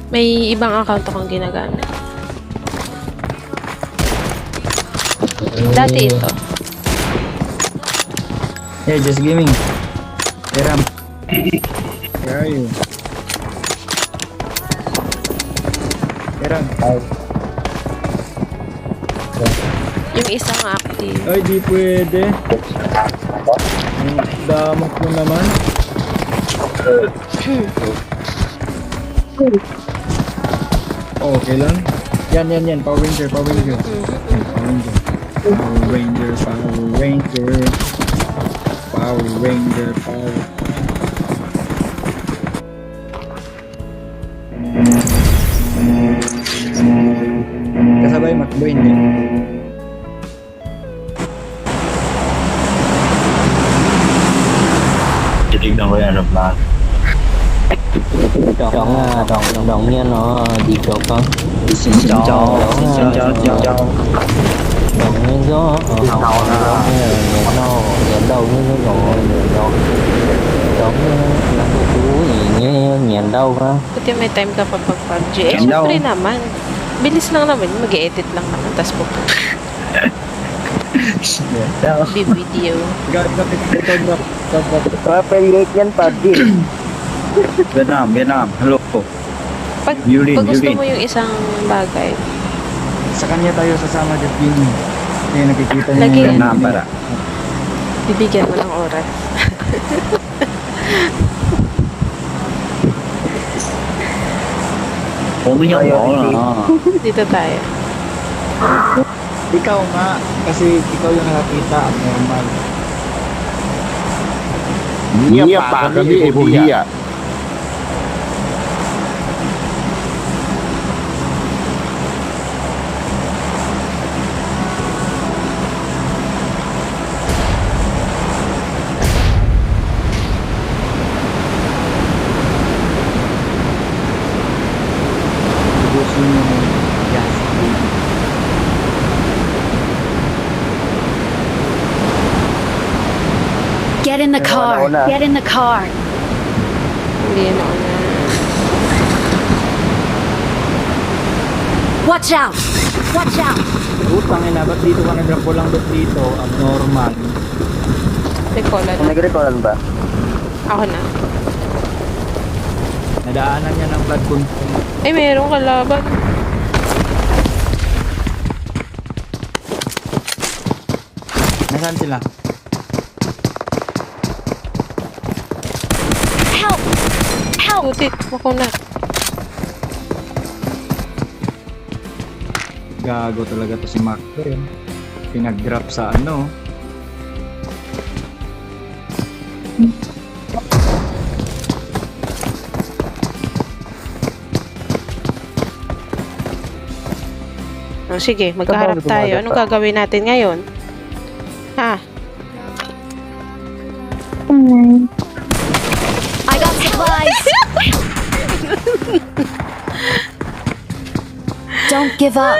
May ibang account akong ginagamit. Dati ito. Hey, just gaming. Hey, Ram. Where are you? Hey, Ram. Yung isang active. Ay, di pwede. Ang damok mo naman. Okay lang. Yan. Power Ranger. Power Ranger. Power Ranger. Kasabay makbo hindi. Titignan ko yung aeroplano. Động nha nó đi chỗ con Xin chào. động như gió ở hậu nhẹ đâu như nó gọi động như chú gì nhẹ đâu ha. Buti may time ka pa pag PUBG. Eh, syempre naman. Bilis lang naman. Mag-edit lang naman. Tapos video. Drop. Papalit yan PUBG. Vietnam. Hello. Pag Yulin. gusto mo yung isang bagay, Sa kanya tayo sasama dyan gaming. Kaya nakikita niya Lagi. yung Vietnam para. bibigyan mo ng oras. Pumiyak mo na. Dito tayo. Ikaw nga, kasi ikaw yung nakakita at normal. เงียบปากกันดิไอ้พวกเหี้ย Ubusin mo yung gas. Get in the car. Get in the car. Hindi na una. Watch out. Watch out. Utang ina, ba't dito ka nag-drop ko lang dito? Abnormal. Recola na. Nag-recordan ba? Ako na. Nadaanan niya ng blood control. Ay, mayroong kalaban. Nasaan sila? Help. Help. Putik. Makunat. Gago talaga to si Mark. Pinag-drop sa ano. Oh, sige, magkaharap tayo. Anong gagawin natin ngayon? Ha? I got supplies. Don't give up.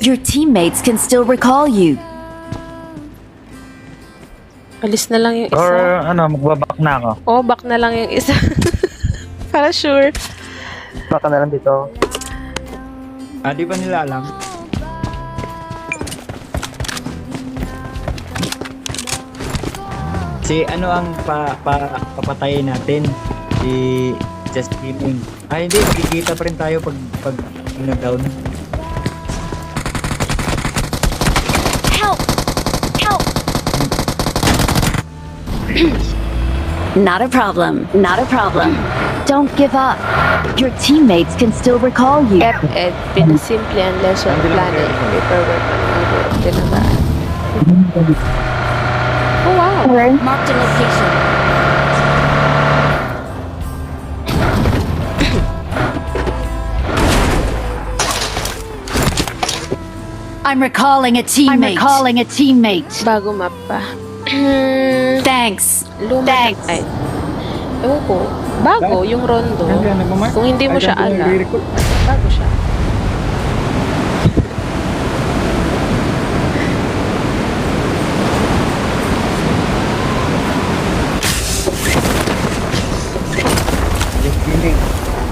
Your teammates can still recall you. Alis na lang yung isa. Or magbabak na ako. Oh, back na lang yung isa. Para sure. Baka na lang dito. Di ba nila alam? Si ano ang papatayin natin? Si Just Gaming. Hindi, magkikita pa rin tayo pag nag-down. Help. Help. Not a problem. Not a problem. Don't give up. Your teammates can still recall you. Ed, pinasimple ang lesson planning. Paperwork ang tinagaan. Oh, wow. Marked a location. I'm recalling a teammate. Bago map pa. Thanks. Luma Thanks. na. Ay. Ewan ko. Bago yung rondo. Kung hindi mo siya alam, bago siya.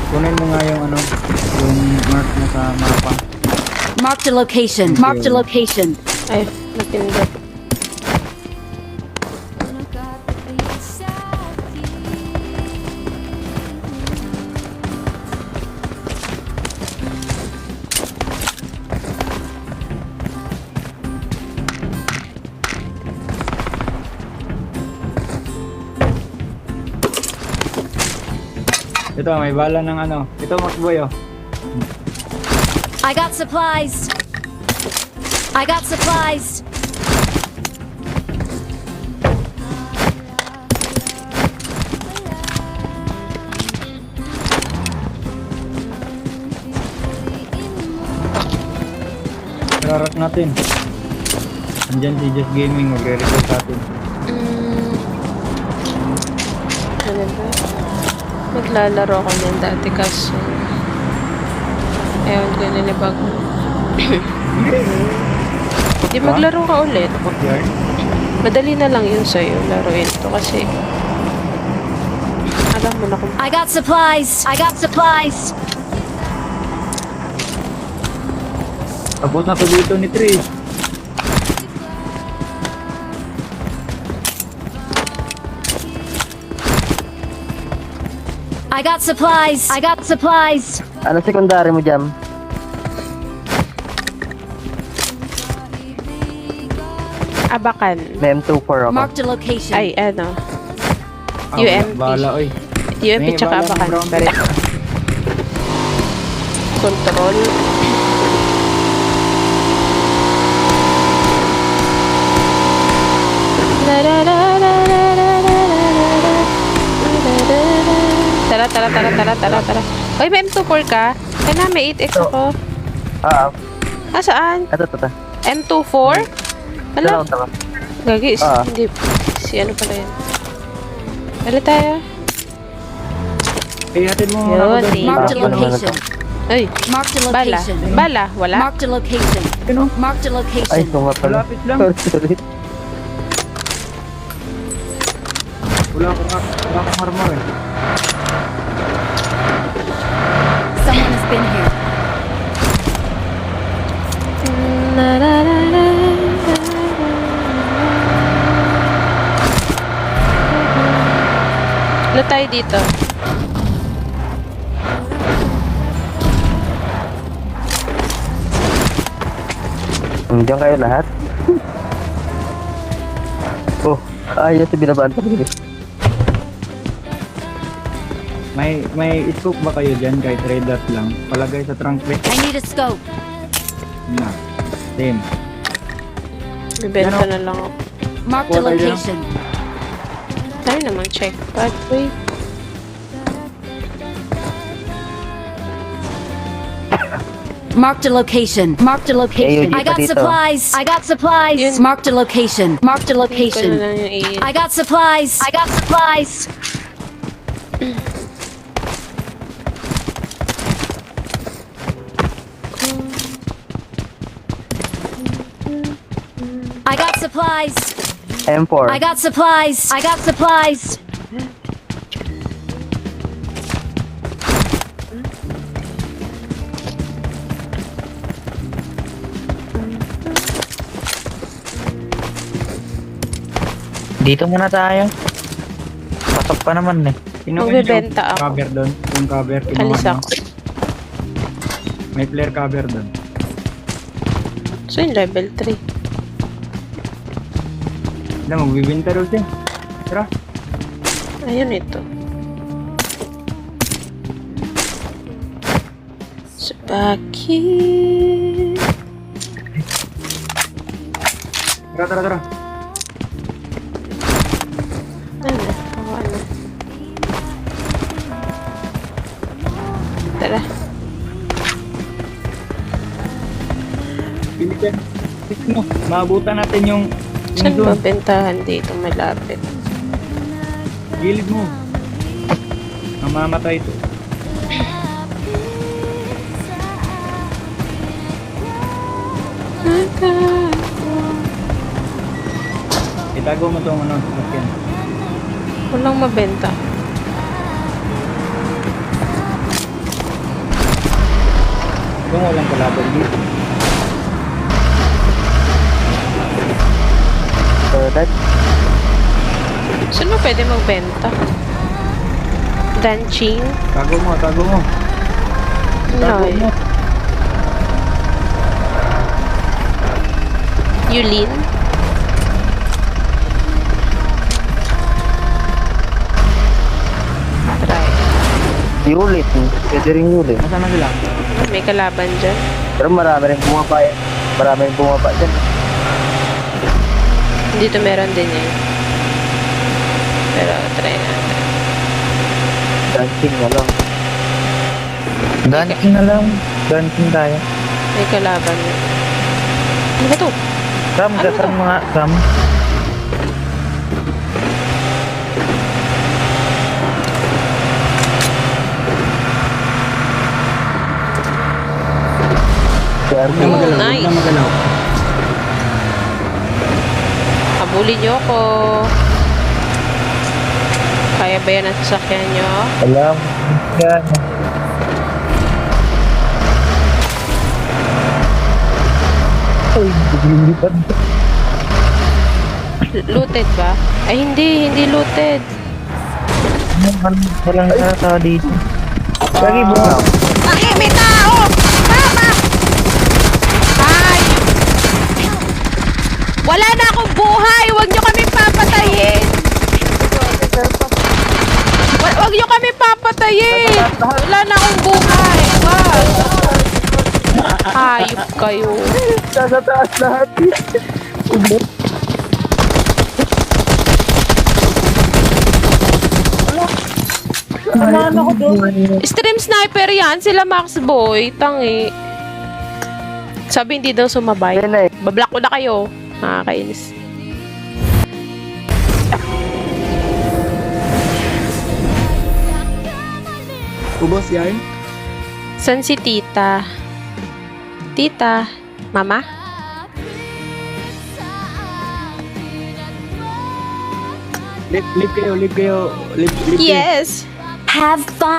Kunin mo nga yung ano. mark na sa mapa. Marked a location. Marked a location. Ay, napindot. Ito, may bala ng ano. Ito, Macboy, oh. I got supplies. I got supplies. Rarat natin. Andyan si Just Gaming, magre-record sa atin. Ano ba? Naglalaro ako niyan dati kaso ewan ko na bago. Di maglaro ka ulit. Yarn? Madali na lang yun sa'yo, laruin to kasi alam mo na kung I got supplies. I got supplies. Abot na to dito ni Trish. I got supplies. I got supplies. Ano secondary mo dyan? Abakan. May M24 ako. Marked a location. Ay, ano. Ah, UMP. Bala, oy. UMP May tsaka bala ng Abakan. brown Pare. Control. Tara. Uy, may M24 ka? Kaya na, may 8x ako. Ah, Ah, saan? ito. M24? Wala. Dalawa. Gagi, Ah. hindi. Si ano pala yun? Wala tayo. Eh, hatid mo Yun, ako doon. thank Marked a you. location. Ay, Marked a bala. location. Bala, wala. Marked a location. Ano? Marked a Ay, location. ito nga pala. Malapit lang. Sorry. Wala akong armor eh. Someone has been here. Wala tayo dito. Diyan kayo lahat? Oh, ayos, binabaan pa rin. May scoop ba kayo dyan kahit red dot lang? Palagay sa trunk plate. I need a scope. Na. Same. Bibenta na lang ako. Marked a Wala yun. location. Tayo naman check. But wait. Marked a location. Marked a location. Ayun, I got dito. supplies. I got supplies. Yun. Marked a location. Marked a Ko na location. lang yung i- I got supplies. I got supplies. I got supplies. M4. I got supplies. I got supplies. Dito muna tayo. Pasok pa naman eh. Sino Magbebenta ako. cover doon? Yung cover. kinuha Alis mo. ako. May flare cover doon. So yung level 3. Alam, magbibinta daw siya. Tara. Ayun ito. Spaki. Tara. Ano? Kawa na. Tara. Pili dyan. Pick mo. Maabutan natin yung Saan doon. ba bentahan dito malapit? Gilid mo. Mamamatay ito. Itago mo itong ano, sasakyan. Walang mabenta. Kung walang kalaban dito. Third. Saan mo pwede magbenta? Dancing? Tago mo, tago mo. Tago Noy. mo. Yulin? Try. Yulit. Pwede rin yulit. Nasaan na sila? May kalaban dyan. Pero marami rin bumapa eh. Marami rin bumapa dyan. Dito meron din eh. Pero try natin. Dancing na lang. Dancing na lang. Dancing tayo. May kalaban yun. Ano ba to? Ram, Ano gasam to? mga Ram. Oh, nice. Huwag na magalaw. Habulin niyo ako. Kaya ba yan ang sasakyan niyo? Alam. Yan. Ay, naglilipad. Looted ba? Ay, hindi looted. Walang tao dito. Lagi bunga. Ay, may tao! Mama! Ay! Wala na akong buhay! Huwag niyo kami papatayin! Huwag niyo kami papatayin! Wala na akong buhay! Wag! Hayop kayo. Sa taas lahat. Stream sniper yan, sila Max Boy. Tangi. Sabi hindi daw sumabay. Bablock ko na kayo. Nakakainis. Ubos yan? San si tita? Tita? Mama? Live kayo, live kayo. Live kayo. Yes! Have fun.